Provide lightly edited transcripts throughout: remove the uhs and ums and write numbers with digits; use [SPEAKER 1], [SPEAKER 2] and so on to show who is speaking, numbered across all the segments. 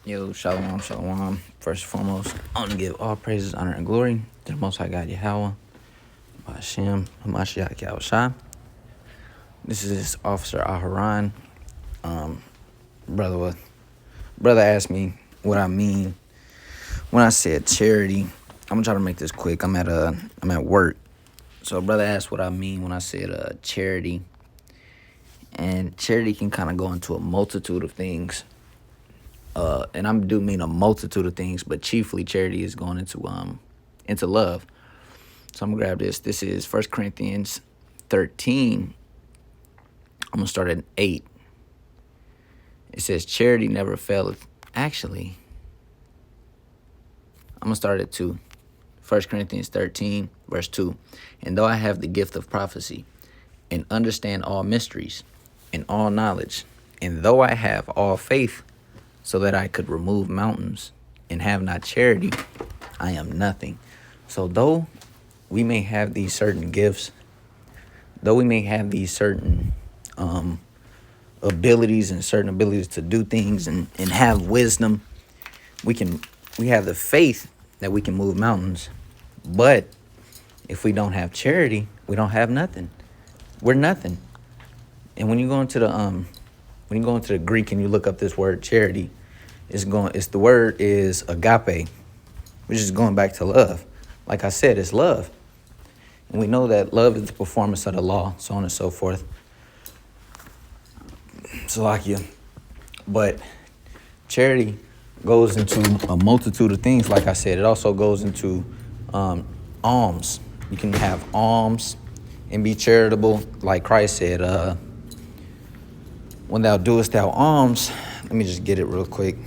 [SPEAKER 1] Yo, shalom, shalom. First and foremost, I want to give all praises, honor, and glory to the Most High God, Yahweh, Hashem, Hamashiach, Yahushua. This is Officer Aharon. Brother asked me what I mean when I said charity. I'm gonna try to make this quick. I'm at work, so brother asked what I mean when I said charity. And charity can kind of go into a multitude of things. And I do mean a multitude of things, but chiefly charity is going into love. So I'm gonna grab this. This is 1 Corinthians 13. I'm gonna start at 8. It says, charity never faileth. Actually, I'm gonna start at 2. 1 Corinthians 13, verse 2. And though I have the gift of prophecy, and understand all mysteries, and all knowledge, and though I have all faith, so that I could remove mountains, and have not charity, I am nothing. So though we may have these certain gifts, though we may have these certain abilities and certain abilities to do things and have wisdom, we have the faith that we can move mountains. But if we don't have charity, we don't have nothing. We're nothing. And when you go into the Greek and you look up this word charity, the word is agape, which is going back to love. Like I said, it's love. And we know that love is the performance of the law, so on and so forth. Salakia. But charity goes into a multitude of things. Like I said, it also goes into alms. You can have alms and be charitable. Like Christ said, when thou doest thou alms, let me just get it real quick.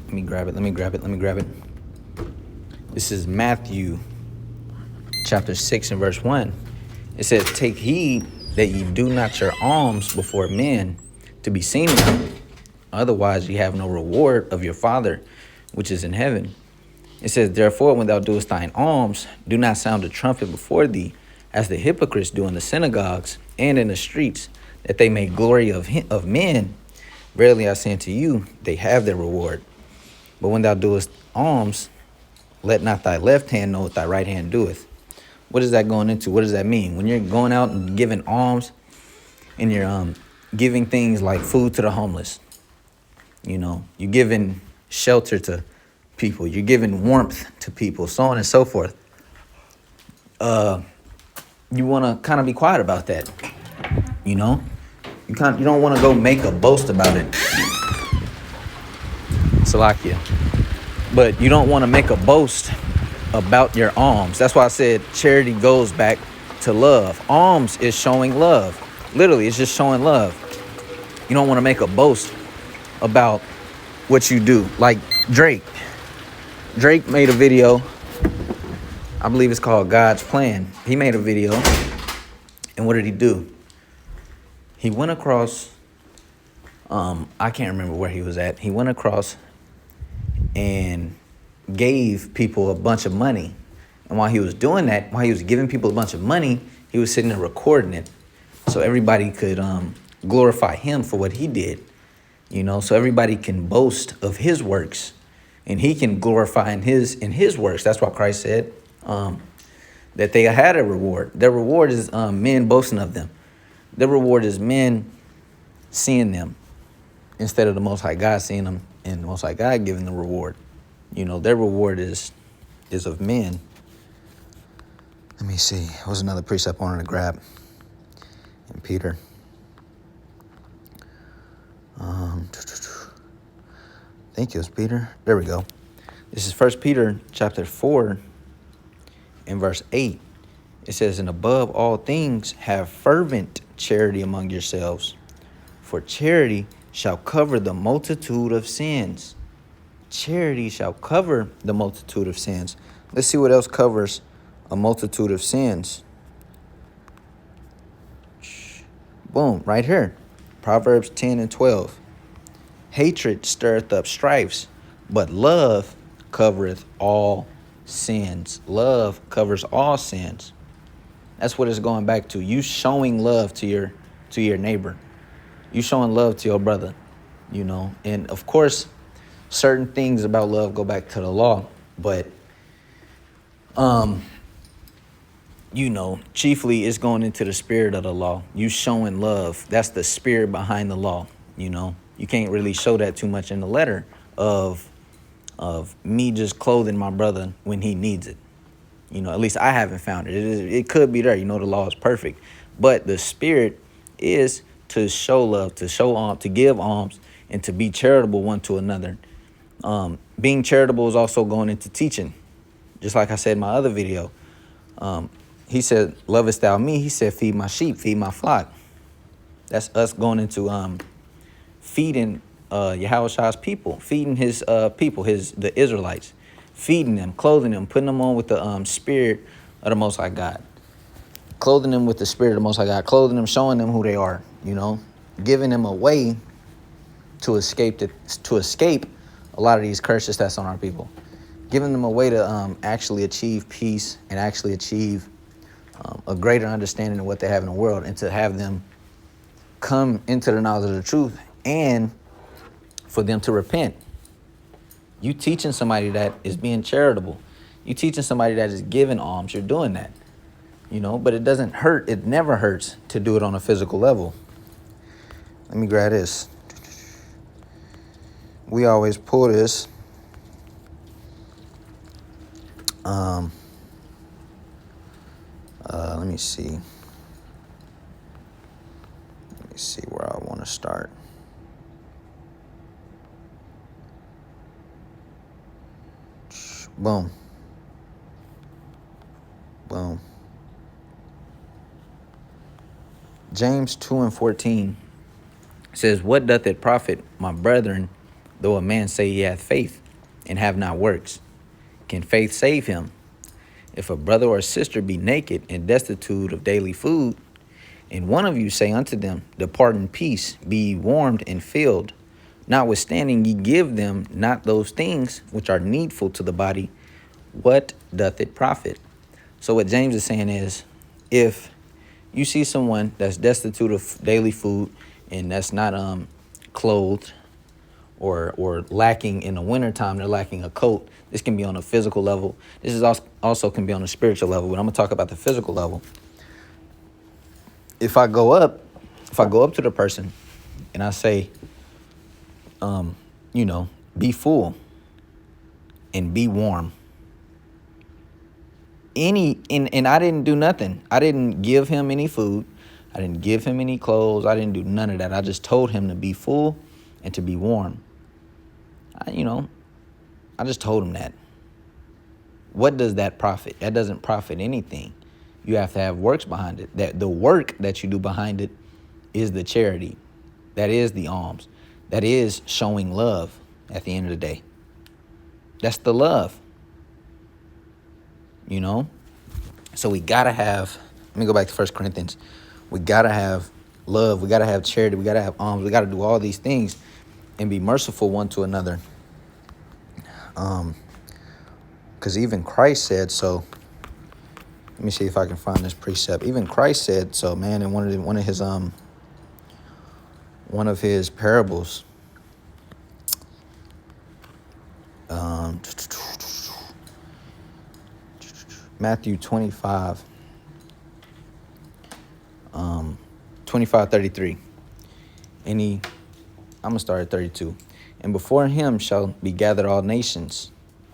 [SPEAKER 1] Let me grab it. This is Matthew chapter 6 and verse 1. It says, take heed that ye do not your alms before men to be seen of them. Otherwise ye have no reward of your Father which is in heaven. It says, therefore, when thou doest thine alms, do not sound a trumpet before thee, as the hypocrites do in the synagogues and in the streets, that they may glory of men. Verily I say unto you, they have their reward. But when thou doest alms, let not thy left hand know what thy right hand doeth. What is that going into? What does that mean? When you're going out and giving alms, and you're giving things like food to the homeless, you're giving shelter to people, you're giving warmth to people, so on and so forth. You want to kind of be quiet about that. You don't want to go make a boast about it. Salakia. But you don't want to make a boast about your alms. That's why I said charity goes back to love. Alms is showing love. Literally, it's just showing love. You don't want to make a boast about what you do. Like Drake. Drake made a video. I believe it's called God's Plan. He made a video. And what did he do? He went across, I can't remember where he was at. He went across and gave people a bunch of money. And while he was doing that, while he was giving people a bunch of money, he was sitting there recording it so everybody could glorify him for what he did. So everybody can boast of his works and he can glorify in his works. That's why Christ said that they had a reward. Their reward is men boasting of them. Their reward is men seeing them instead of the Most High God seeing them and the Most High God giving the reward. Their reward is of men. Let me see. There was another precept I wanted to grab in Peter. I think it was Peter. There we go. This is 1 Peter chapter 4 and verse 8. It says, and above all things, have fervent charity among yourselves, for charity shall cover the multitude of sins. Charity shall cover the multitude of sins. Let's see what else covers a multitude of sins. Boom, right here. Proverbs 10 and 12. Hatred stirreth up strifes, but love covereth all sins. Love covers all sins. That's what it's going back to. You showing love to your neighbor. You showing love to your brother. you know. And of course, certain things about love go back to the law, but you know, chiefly it's going into the spirit of the law. You showing love. That's the spirit behind the law, you know. You can't really show that too much in the letter of me just clothing my brother when he needs it. You know, at least I haven't found it. It could be there. You know, the law is perfect. But the spirit is to show love, to show alms, to give alms, and to be charitable one to another. Being charitable is also going into teaching. Just like I said in my other video. He said, lovest thou me? He said, feed my sheep, feed my flock. That's us going into feeding Yahushua's people, feeding his people, the Israelites, feeding them, clothing them, putting them on with the spirit of the Most High God, clothing them with the spirit of the Most High God, clothing them, showing them who they are, you know, giving them a way to escape a lot of these curses that's on our people, giving them a way to actually achieve peace and actually achieve a greater understanding of what they have in the world, and to have them come into the knowledge of the truth and for them to repent. You teaching somebody that is being charitable. You teaching somebody that is giving alms. You're doing that, you know, but it doesn't hurt. It never hurts to do it on a physical level. Let me grab this. We always pull this. Let me see. Let me see where I want to start. Boom. Boom. James 2:14 says, what doth it profit, my brethren, though a man say he hath faith and have not works? Can faith save him? If a brother or sister be naked and destitute of daily food, and one of you say unto them, depart in peace, be ye warmed and filled, notwithstanding ye give them not those things which are needful to the body, what doth it profit? So what James is saying is, if you see someone that's destitute of daily food and that's not clothed, or lacking in the wintertime, they're lacking a coat. This can be on a physical level. This is also can be on a spiritual level, but I'm gonna talk about the physical level. If I go up to the person and I say, you know, be full and be warm. And I didn't do nothing. I didn't give him any food. I didn't give him any clothes. I didn't do none of that. I just told him to be full and to be warm. I just told him that. What does that profit? That doesn't profit anything. You have to have works behind it. That the work that you do behind it is the charity. That is the alms. That is showing love at the end of the day. That's the love. You know? So we got to have, let me go back to 1 Corinthians. We got to have love. We got to have charity. We got to have alms. We got to do all these things and be merciful one to another. Because even Christ said so. Let me see if I can find this precept. Even Christ said so, man, in one of his parables. Matthew 25, 25:33. I'm gonna start at 32. And before him shall be gathered all nations,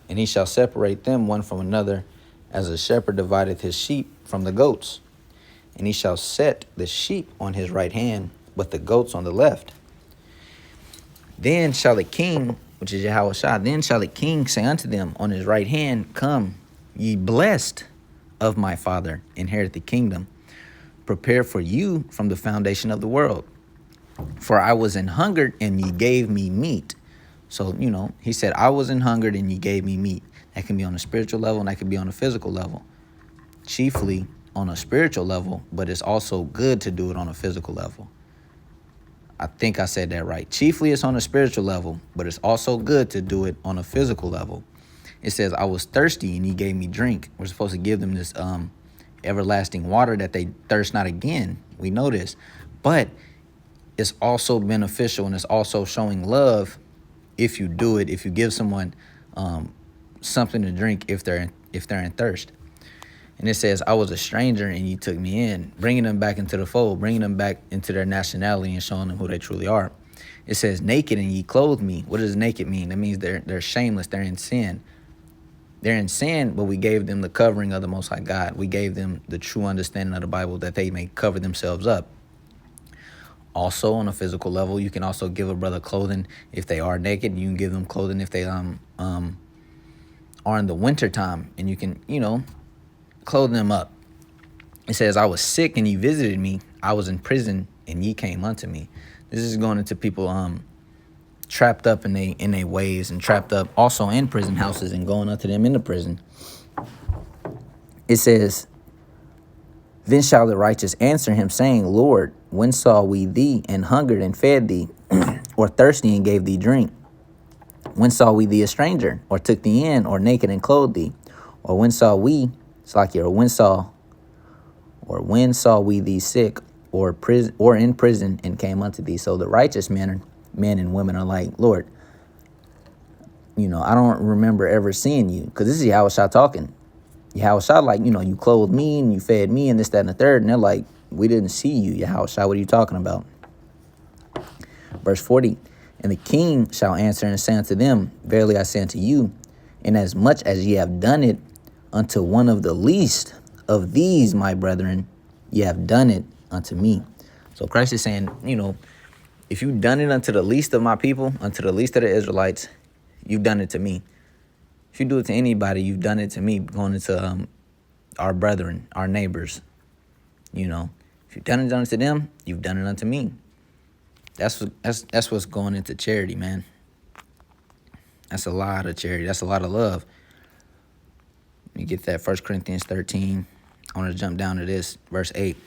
[SPEAKER 1] and he shall separate them one from another, as a shepherd divideth his sheep from the goats. And he shall set the sheep on his right hand, but the goats on the left. Then shall the king, which is Yahushua, then shall the king say unto them on his right hand, come, ye blessed of my Father, inherit the kingdom, prepared for you from the foundation of the world. For I was an hungered, and ye gave me meat. So, he said, I was an hungered, and ye gave me meat. That can be on a spiritual level, and that can be on a physical level. Chiefly on a spiritual level, but it's also good to do it on a physical level. I think I said that right. Chiefly it's on a spiritual level, but it's also good to do it on a physical level. It says, I was thirsty, and ye gave me drink. We're supposed to give them this everlasting water that they thirst not again. We know this. But it's also beneficial and it's also showing love if you do it, if you give someone something to drink if they're in thirst. And it says, I was a stranger and you took me in, bringing them back into the fold, bringing them back into their nationality and showing them who they truly are. It says, naked and ye clothed me. What does naked mean? That means they're shameless. They're in sin. They're in sin, but we gave them the covering of the Most High God. We gave them the true understanding of the Bible that they may cover themselves up. Also, on a physical level, you can also give a brother clothing if they are naked. You can give them clothing if they are in the winter time, and you can, clothe them up. It says, I was sick and ye visited me. I was in prison and ye came unto me. This is going into people trapped up in they ways and trapped up also in prison houses and going unto them in the prison. It says, then shall the righteous answer him, saying, Lord, when saw we thee and hungered and fed thee, or thirsty and gave thee drink? When saw we thee a stranger, or took thee in, or naked and clothed thee? Or when saw we, when saw we thee sick, or in prison, and came unto thee? So the righteous men and women are like, Lord, I don't remember ever seeing you, because this is Yahushua talking. Yahushua, like, you clothed me and you fed me and this, that, and the third. And they're like, we didn't see you, Yahushua. What are you talking about? Verse 40, and the king shall answer and say unto them, verily I say unto you, inasmuch as ye have done it unto one of the least of these, my brethren, ye have done it unto me. So Christ is saying, if you've done it unto the least of my people, unto the least of the Israelites, you've done it to me. If you do it to anybody, you've done it to me, going into our brethren, our neighbors. If you've done it unto them, you've done it unto me. That's what's going into charity, man. That's a lot of charity. That's a lot of love. You get that 1 Corinthians 13. I want to jump down to this, verse 8.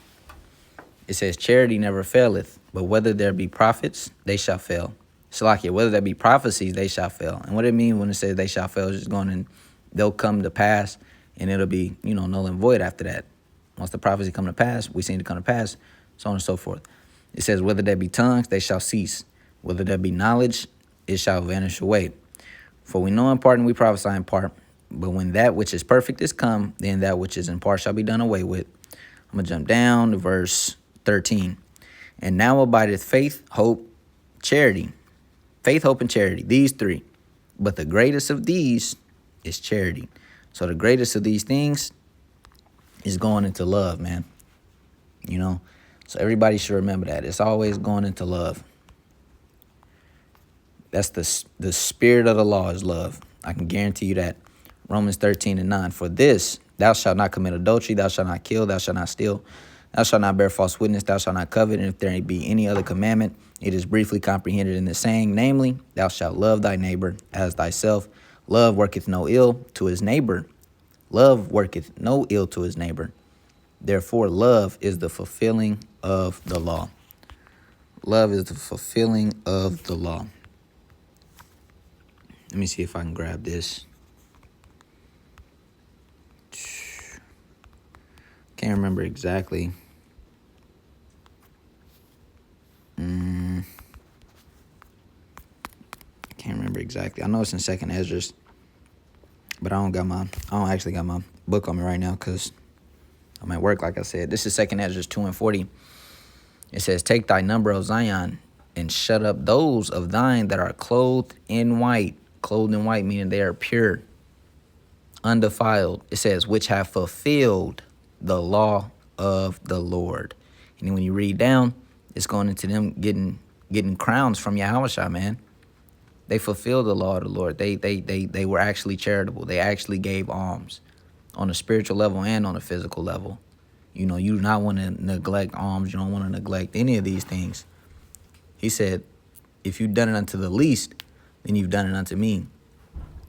[SPEAKER 1] It says, charity never faileth, but whether there be prophets, they shall fail. Salakia, whether there be prophecies, they shall fail. And what it means when it says they shall fail is just going and they'll come to pass, and it'll be, null and void after that. Once the prophecy come to pass, we seen it come to pass, so on and so forth. It says, whether there be tongues, they shall cease. Whether there be knowledge, it shall vanish away. For we know in part and we prophesy in part. But when that which is perfect is come, then that which is in part shall be done away with. I'm going to jump down to verse 13. And now abideth faith, hope, charity. Faith, hope, and charity. These three. But the greatest of these is charity. So the greatest of these things is going into love, man. So everybody should remember that. It's always going into love. That's the spirit of the law is love. I can guarantee you that. Romans 13:9. For this, thou shalt not commit adultery, thou shalt not kill, thou shalt not steal, thou shalt not bear false witness, thou shalt not covet. And if there be any other commandment, it is briefly comprehended in the saying, namely, thou shalt love thy neighbor as thyself. Love worketh no ill to his neighbor. Love worketh no ill to his neighbor. Therefore, love is the fulfilling of the law. Love is the fulfilling of the law. Let me see if I can grab this. Can't remember exactly. Can't remember exactly. I know it's in 2nd Esdras, but I don't actually got my book on me right now because I'm at work, like I said. This is 2nd Esdras 2:40. It says, take thy number of Zion and shut up those of thine that are clothed in white. Clothed in white meaning they are pure, undefiled. It says, which have fulfilled the law of the Lord. And then when you read down, it's going into them getting crowns from Yahushua, man. They fulfilled the law of the Lord. They were actually charitable. They actually gave alms on a spiritual level and on a physical level. You do not want to neglect alms. You don't want to neglect any of these things. He said, if you've done it unto the least, then you've done it unto me.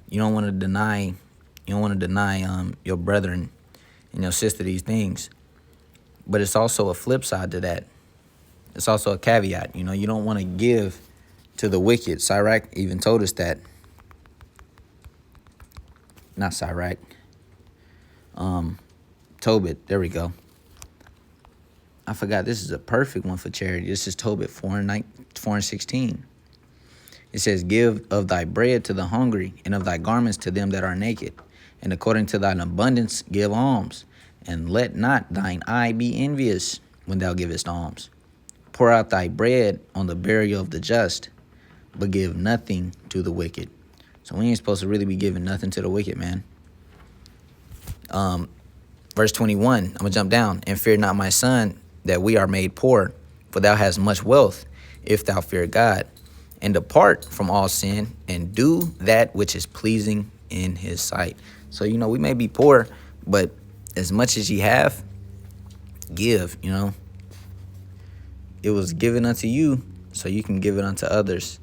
[SPEAKER 1] You don't want to deny your brethren and your sister these things. But it's also a flip side to that. It's also a caveat. You don't want to give to the wicked. Sirach even told us that. Not Sirach. Tobit. There we go. I forgot, this is a perfect one for charity. This is Tobit 4:16. It says, give of thy bread to the hungry, and of thy garments to them that are naked. And according to thine abundance give alms. And let not thine eye be envious when thou givest alms. Pour out thy bread on the burial of the just, but give nothing to the wicked. So we ain't supposed to really be giving nothing to the wicked, man. Verse 21, I'm going to jump down. And fear not, my son, that we are made poor, for thou hast much wealth, if thou fear God. And depart from all sin, and do that which is pleasing in his sight. So, we may be poor, but as much as ye have, give, It was given unto you, so you can give it unto others.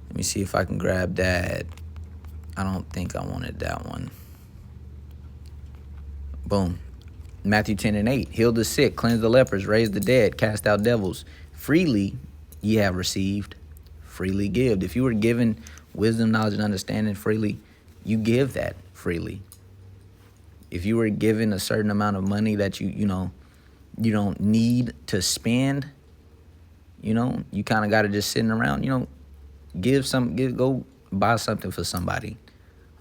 [SPEAKER 1] Let me see if I can grab that. I don't think I wanted that one. Boom. Matthew 10:8. Heal the sick, cleanse the lepers, raise the dead, cast out devils. Freely ye have received, freely give. If you were given wisdom, knowledge, and understanding freely, you give that freely. If you were given a certain amount of money that you don't need to spend, you kind of got to just sitting around, go buy something for somebody.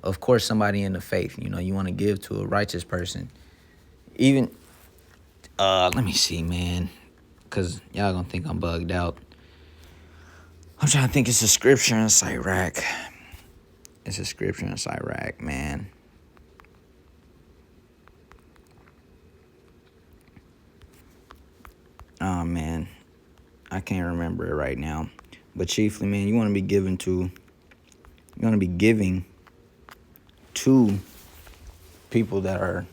[SPEAKER 1] Of course, somebody in the faith, you want to give to a righteous person. Even, let me see, man, because y'all gonna think I'm bugged out. I'm trying to think. It's a scripture in Sirach. It's a scripture in Sirach, man. Oh, man. I can't remember it right now. But chiefly, man, you want to be giving to people that are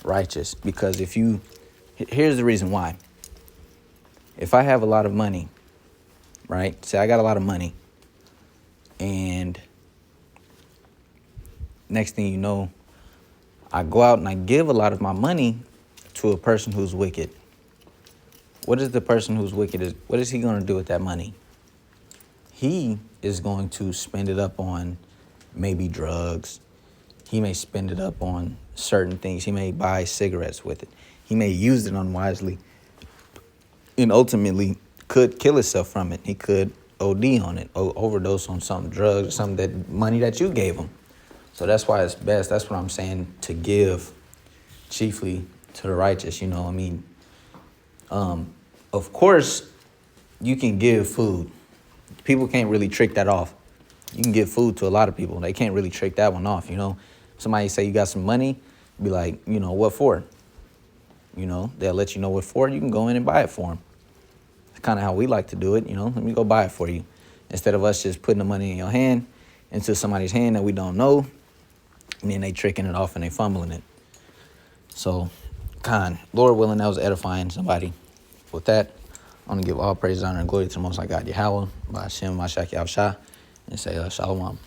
[SPEAKER 1] righteous. Because here's the reason why. If I have a lot of money, right? Say I got a lot of money, and next thing you know, I go out and I give a lot of my money to a person who's wicked. What is the person who's wicked? What is he going to do with that money? He is going to spend it up on maybe drugs. He may spend it up on certain things. He may buy cigarettes with it. He may use it unwisely and ultimately could kill himself from it. He could OD on it, overdose on some drugs or something, that money that you gave him. So that's why it's best. That's what I'm saying, to give chiefly to the righteous, Of course, you can give food. People can't really trick that off. You can give food to a lot of people. They can't really trick that one off, Somebody say you got some money, be like, what for? They'll let you know what for. You can go in and buy it for them. That's kind of how we like to do it, Let me go buy it for you. Instead of us just putting the money in your hand into somebody's hand that we don't know, and then they tricking it off and they fumbling it. So, Lord willing, that was edifying somebody. With that, I want to give all praise, honor, and glory to the Most High God, Yahweh, by Hashem, Mashak, Yahushua, and say, Shalom.